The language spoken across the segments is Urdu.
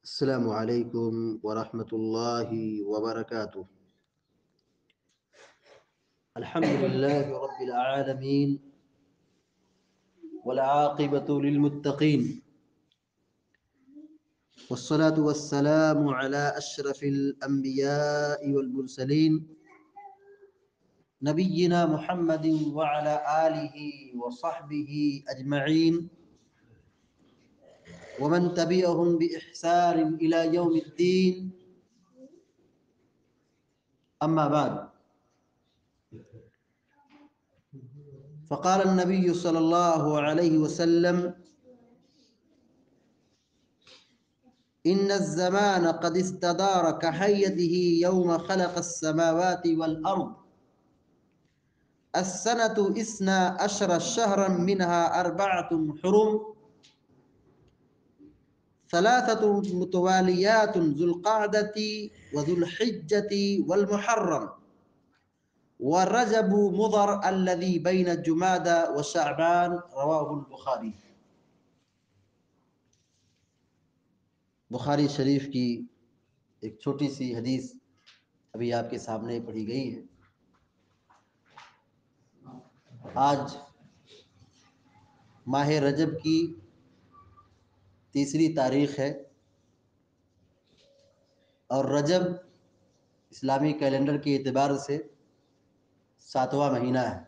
السلام علیکم ورحمۃ اللہ وبرکاتہ۔ الحمد للہ رب العالمین والعاقبۃ للمتقین والصلاة والسلام علی اشرف الانبیاء والمرسلین نبینا محمد وعلی آلہ وصحبہ اجمعین ومن تبعهم بإحسان إلى يوم الدين، أما بعد، فقال النبي صلى الله عليه وسلم: إن الزمان قد استدار كحيته يوم خلق السماوات والأرض، السنة 12 شهرا منها 4 حرم، 3 متواليات ذو القعدة وذو الحجة والمحرم ورجب مضر الذي بين جمادى وشعبان، رواه البخاری۔ بخاری شریف کی ایک چھوٹی سی حدیث ابھی آپ کے سامنے پڑھی گئی ہے۔ آج ماہ رجب کی 3 تاریخ ہے اور رجب اسلامی کیلنڈر کے اعتبار سے 7واں مہینہ ہے،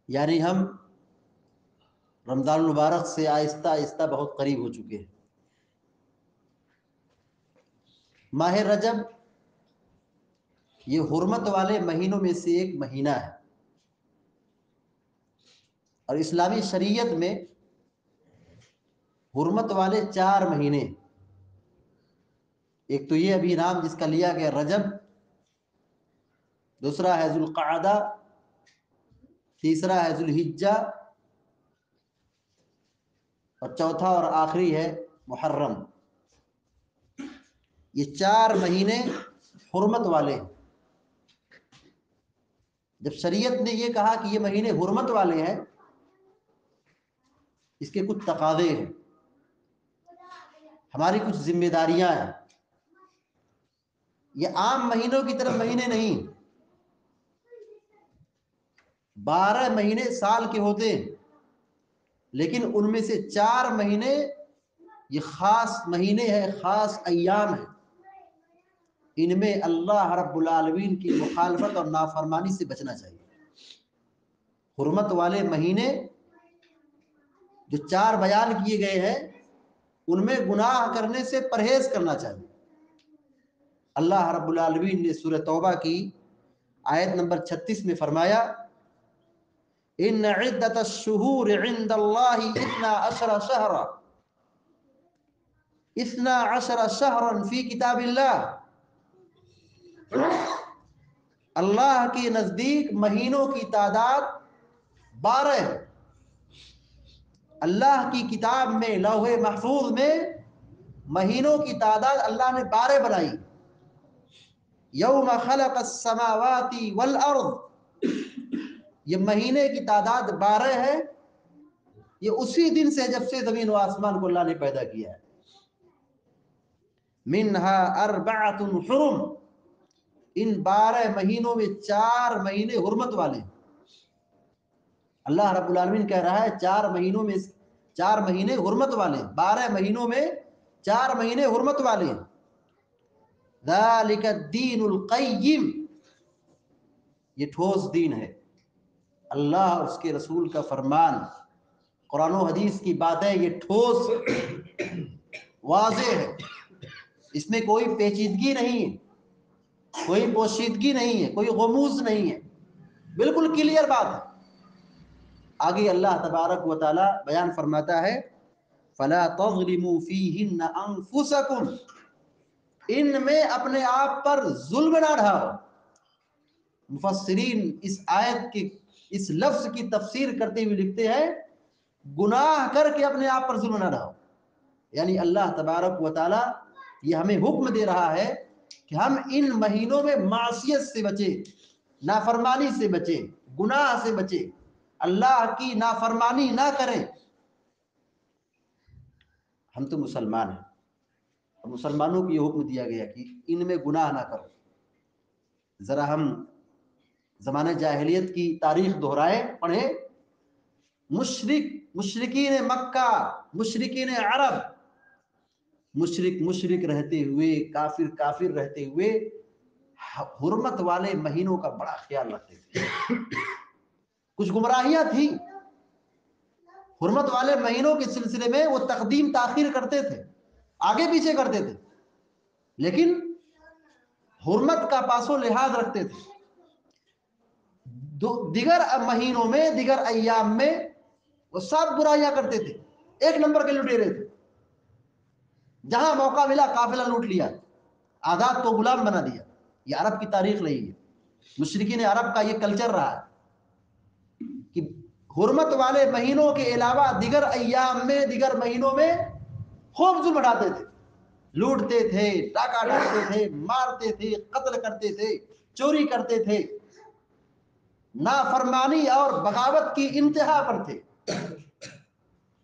یعنی ہم رمضان المبارک سے آہستہ آہستہ بہت قریب ہو چکے ہیں۔ ماہ رجب یہ حرمت والے مہینوں میں سے ایک مہینہ ہے، اور اسلامی شریعت میں حرمت والے 4 مہینے، ایک تو یہ ابھی نام جس کا لیا گیا رجب، دوسرا ہے ذو القعدہ، تیسرا ہے ذو الحجہ، اور چوتھا اور آخری ہے محرم۔ یہ 4 مہینے حرمت والے ہیں۔ جب شریعت نے یہ کہا کہ یہ مہینے حرمت والے ہیں، اس کے کچھ تقاضے ہیں، ہماری کچھ ذمہ داریاں ہیں۔ یہ عام مہینوں کی طرح مہینے نہیں، 12 مہینے سال کے ہوتے ہیں، لیکن ان میں سے 4 مہینے یہ خاص مہینے ہیں، خاص ایام ہیں۔ ان میں اللہ رب العالمین کی مخالفت اور نافرمانی سے بچنا چاہیے۔ حرمت والے مہینے جو 4 بیان کیے گئے ہیں، ان میں گناہ کرنے سے پرہیز کرنا چاہیے۔ اللہ رب العالمین نے سورہ توبہ کی آیت نمبر 36 میں فرمایا: ان عدت الشہور عند اللہ 12 شہرا فی کتاب اللہ، اللہ کے نزدیک مہینوں کی تعداد 12 ہے۔ اللہ کی کتاب میں، لوح محفوظ میں مہینوں کی تعداد اللہ نے 12 بنائی۔ یوم خلق السماوات والارض، یہ مہینے کی تعداد 12 ہے۔ یہ اسی دن سے جب سے زمین و آسمان کو اللہ نے پیدا کیا ہے۔ منها 4 حرم، ان 12 مہینوں میں 4 مہینے حرمت والے ہیں۔ اللہ رب العالمین کہہ رہا ہے 4 مہینوں میں 4 مہینے حرمت والے ہیں، 12 مہینوں میں 4 مہینے حرمت والے ہیں۔ ذالک الدین القیم، یہ ٹھوس دین ہے، اللہ اس کے رسول کا فرمان، قرآن و حدیث کی باتیں، یہ ٹھوس واضح ہے، اس میں کوئی پیچیدگی نہیں ہے، کوئی پوشیدگی نہیں ہے، کوئی غموض نہیں ہے، بالکل کلیئر بات ہے۔ آگے اللہ تبارک و تعالی بیان فرماتا ہے: فلا تظلموا فیہن انفسکم، ان میں اپنے آپ پر ظلم نہ ڈھاؤ۔ مفسرین اس آیت کی، اس لفظ کی تفسیر کرتے ہوئے لکھتے ہیں گناہ کر کے اپنے آپ پر ظلم نہ ڈھاؤ، یعنی اللہ تبارک و تعالی یہ ہمیں حکم دے رہا ہے کہ ہم ان مہینوں میں معصیت سے بچیں، نافرمانی سے بچیں، گناہ سے بچیں، اللہ کی نافرمانی نہ کریں۔ ہم تو مسلمان ہیں، اور مسلمانوں کو یہ حکم دیا گیا کہ ان میں گناہ نہ کرو۔ ذرا ہم زمانہ جاہلیت کی تاریخ دہرائیں، پڑھیں۔ مشرکین مکہ، مشرکین عرب، مشرک رہتے ہوئے، کافر رہتے ہوئے حرمت والے مہینوں کا بڑا خیال رکھتے تھے۔ کچھ گمراہیاں تھیں، حرمت والے مہینوں کے سلسلے میں وہ تقدیم تاخیر کرتے تھے، آگے پیچھے کرتے تھے، لیکن حرمت کا پاس و لحاظ رکھتے تھے۔ دیگر مہینوں میں، دیگر ایام میں وہ سب برائیاں کرتے تھے، ایک نمبر کے لٹیرے تھے۔ جہاں موقع ملا قافلہ لوٹ لیا، آزاد کو غلام بنا دیا۔ یہ عرب کی تاریخ رہی ہے، مشرکین عرب کا یہ کلچر رہا ہے کہ حرمت والے مہینوں کے علاوہ دیگر ایام میں، دیگر مہینوں میں خوب ظلم اٹھاتے تھے، لوٹتے تھے، ڈاکہ ڈالتے تھے، مارتے تھے، قتل کرتے تھے، چوری کرتے تھے، نافرمانی اور بغاوت کی انتہا پر تھے۔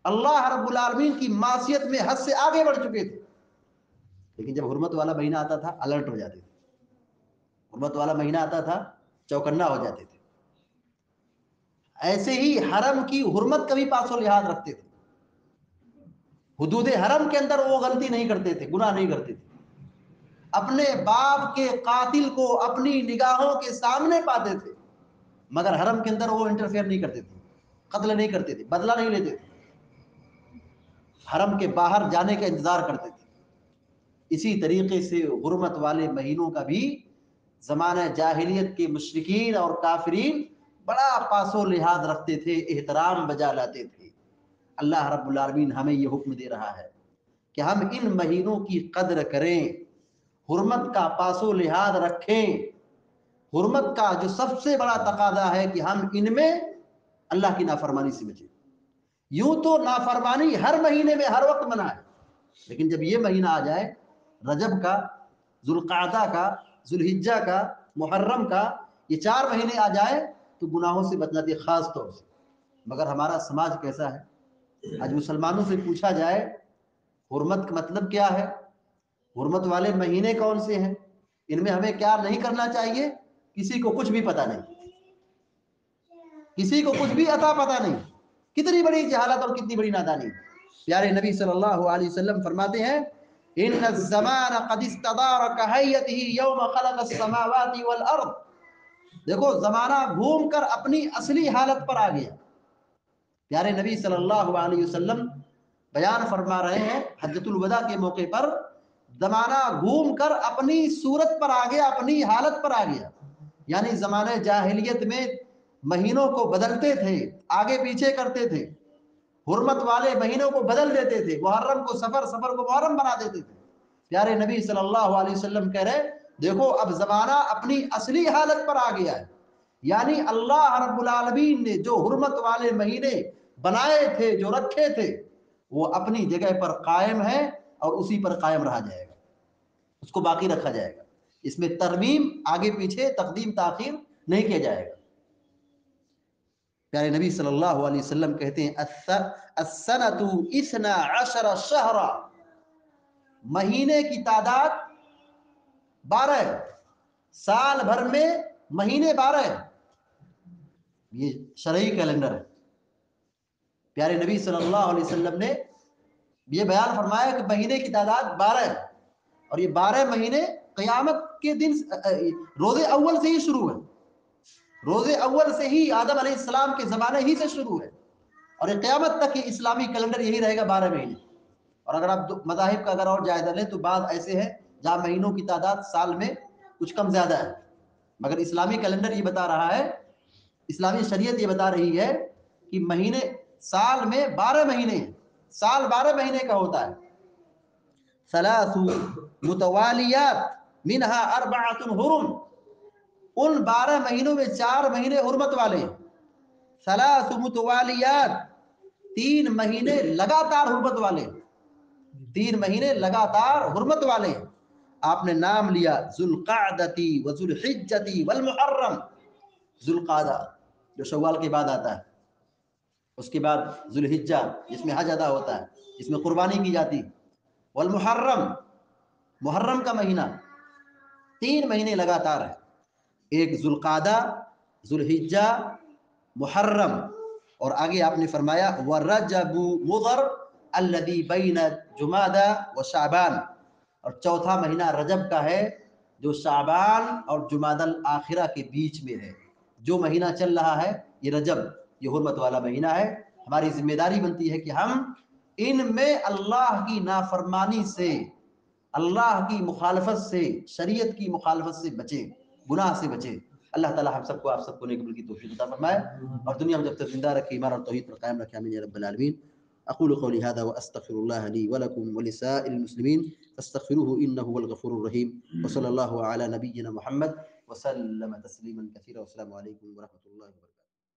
اللہ رب العالمین کی معصیت میں حد سے آگے بڑھ چکے تھے، لیکن جب حرمت والا مہینہ آتا تھا الرٹ ہو جاتے تھے، حرمت والا مہینہ آتا تھا چوکنا ہو جاتے تھے۔ ایسے ہی حرم کی حرمت کا بھی پاس و لحاظ رکھتے تھے، حدود حرم کے اندر وہ غلطی نہیں کرتے تھے، گناہ نہیں کرتے تھے، اپنے باپ کے قاتل کو اپنی نگاہوں کے سامنے پاتے تھے، مگر حرم کے اندر وہ انٹرفیئر نہیں کرتے تھے، قتل نہیں کرتے تھے، بدلہ نہیں لیتے تھے، حرم کے باہر جانے کا انتظار کرتے تھے۔ اسی طریقے سے حرمت والے مہینوں کا بھی زمانہ جاہلیت کے مشرکین اور کافرین بڑا پاس و لحاظ رکھتے تھے، احترام بجا لاتے تھے۔ اللہ رب العالمین ہمیں یہ حکم دے رہا ہے کہ ہم ان مہینوں کی قدر کریں، حرمت کا پاس و لحاظ رکھیں۔ حرمت کا جو سب سے بڑا تقاضا ہے کہ ہم ان میں اللہ کی نافرمانی سے بچیں۔ یوں تو نافرمانی ہر مہینے میں ہر وقت منع ہے، لیکن جب یہ مہینہ آ جائے، رجب کا، ذوالقعدہ کا، ذوالحجہ کا، محرم کا، یہ 4 مہینے آ جائے تو گناہوں سے بچنا چاہیے خاص طور سے۔ مگر ہمارا سماج کیسا ہے؟ آج مسلمانوں سے پوچھا جائے حرمت کا مطلب کیا ہے، حرمت والے مہینے کون سے ہیں، ان میں ہمیں کیا نہیں کرنا چاہیے، کسی کو کچھ بھی پتہ نہیں، کسی کو کچھ بھی عطا پتہ نہیں۔ کتنی بڑی جہالت اور کتنی بڑی نادانی۔ پیارے نبی صلی اللہ علیہ وسلم فرماتے ہیں ان الزمان قد استدار كهيئته يوم خلق السماوات والارض۔ دیکھو زمانہ گھوم کر اپنی اصلی حالت پر آ گیا۔ پیارے نبی صلی اللہ علیہ وسلم بیان فرما رہے ہیں حجۃ الوداع کے موقع پر، زمانہ گھوم کر اپنی صورت پر آ گیا، اپنی حالت پر آ گیا۔ یعنی زمانہ جاہلیت میں مہینوں کو بدلتے تھے، آگے پیچھے کرتے تھے، حرمت والے مہینوں کو بدل دیتے تھے، محرم کو سفر، سفر کو محرم بنا دیتے تھے۔ پیارے نبی صلی اللہ علیہ وسلم کہہ رہے دیکھو اب زمانہ اپنی اصلی حالت پر آ گیا ہے، یعنی اللہ رب العالمین نے جو حرمت والے مہینے بنائے تھے، جو رکھے تھے، وہ اپنی جگہ پر قائم ہے اور اسی پر قائم رہا جائے گا، اس کو باقی رکھا جائے گا، اس میں ترمیم، آگے پیچھے، تقدیم تاخیر نہیں کیا جائے گا۔ پیارے نبی صلی اللہ علیہ وسلم کہتے ہیں السنۃ 12 شہرا، مہینے کی تعداد 12 ہے، سال بھر میں مہینے 12 ہیں، یہ شرعی کیلنڈر ہے۔ پیارے نبی صلی اللہ علیہ وسلم نے یہ بیان فرمایا کہ مہینے کی تعداد 12 ہے، اور یہ 12 مہینے قیامت کے دن روز اول سے ہی شروع ہے، روز اول سے ہی آدم علیہ السلام کے زمانے ہی سے شروع ہے، اور یہ قیامت تک یہ اسلامی کیلنڈر یہی رہے گا 12 مہینے۔ اور اگر آپ مذاہب کا اگر اور جائزہ لیں تو بعض ایسے ہیں جہاں مہینوں کی تعداد سال میں کچھ کم زیادہ ہے، مگر اسلامی کیلنڈر یہ بتا رہا ہے، اسلامی شریعت یہ بتا رہی ہے کہ مہینے سال میں 12 مہینے ہیں، سال 12 مہینے کا ہوتا ہے۔ ثلاث متوالیات منها 4 حرم، ان 12 مہینوں میں 4 مہینے حرمت والے ہیں۔ ثلاث متوالیات، 3 مہینے لگاتار حرمت والے، 3 مہینے لگاتار حرمت والے۔ آپ نے نام لیا ذوالقعدتی وذوالحجتی والمحرم، ذوالقعدہ جو شوال کے بعد آتا ہے، اس کے بعد ذوالحجہ جس میں حج ادا ہوتا ہے، جس میں قربانی کی جاتی، والمحرم، محرم کا مہینہ، 3 مہینے لگاتار ہے، ایک ذوالقعدہ، ذوالحجہ، محرم، اور آگے آپ نے فرمایا وَرَجَبُ مُضَر الَّذِي بَيْنَ جُمَادَ وَشَعْبَانَ، اور چوتھا مہینہ رجب کا ہے جو شعبان اور جمادی الآخرہ کے بیچ میں ہے۔ جو مہینہ چل رہا ہے یہ رجب، یہ حرمت والا مہینہ ہے۔ ہماری ذمہ داری بنتی ہے کہ ہم ان میں اللہ کی نافرمانی سے، اللہ کی مخالفت سے، شریعت کی مخالفت سے بچیں، گناہ سے بچیں۔ اللہ تعالی ہم سب کو، آپ سب کو نیک عمل کی توفیق عطا فرمائے اور دنیا میں جب تک زندہ رکھے ایمان اور توحید پر قائم رکھے، آمین یا رب العالمین۔ اقول قولی هذا واستغفر الله لي ولكم ولسائر المسلمين فاستغفروه انه هو الغفور الرحيم، وصلى الله على نبينا محمد وسلم تسليما كثيرا، والسلام عليكم ورحمة الله وبركاته۔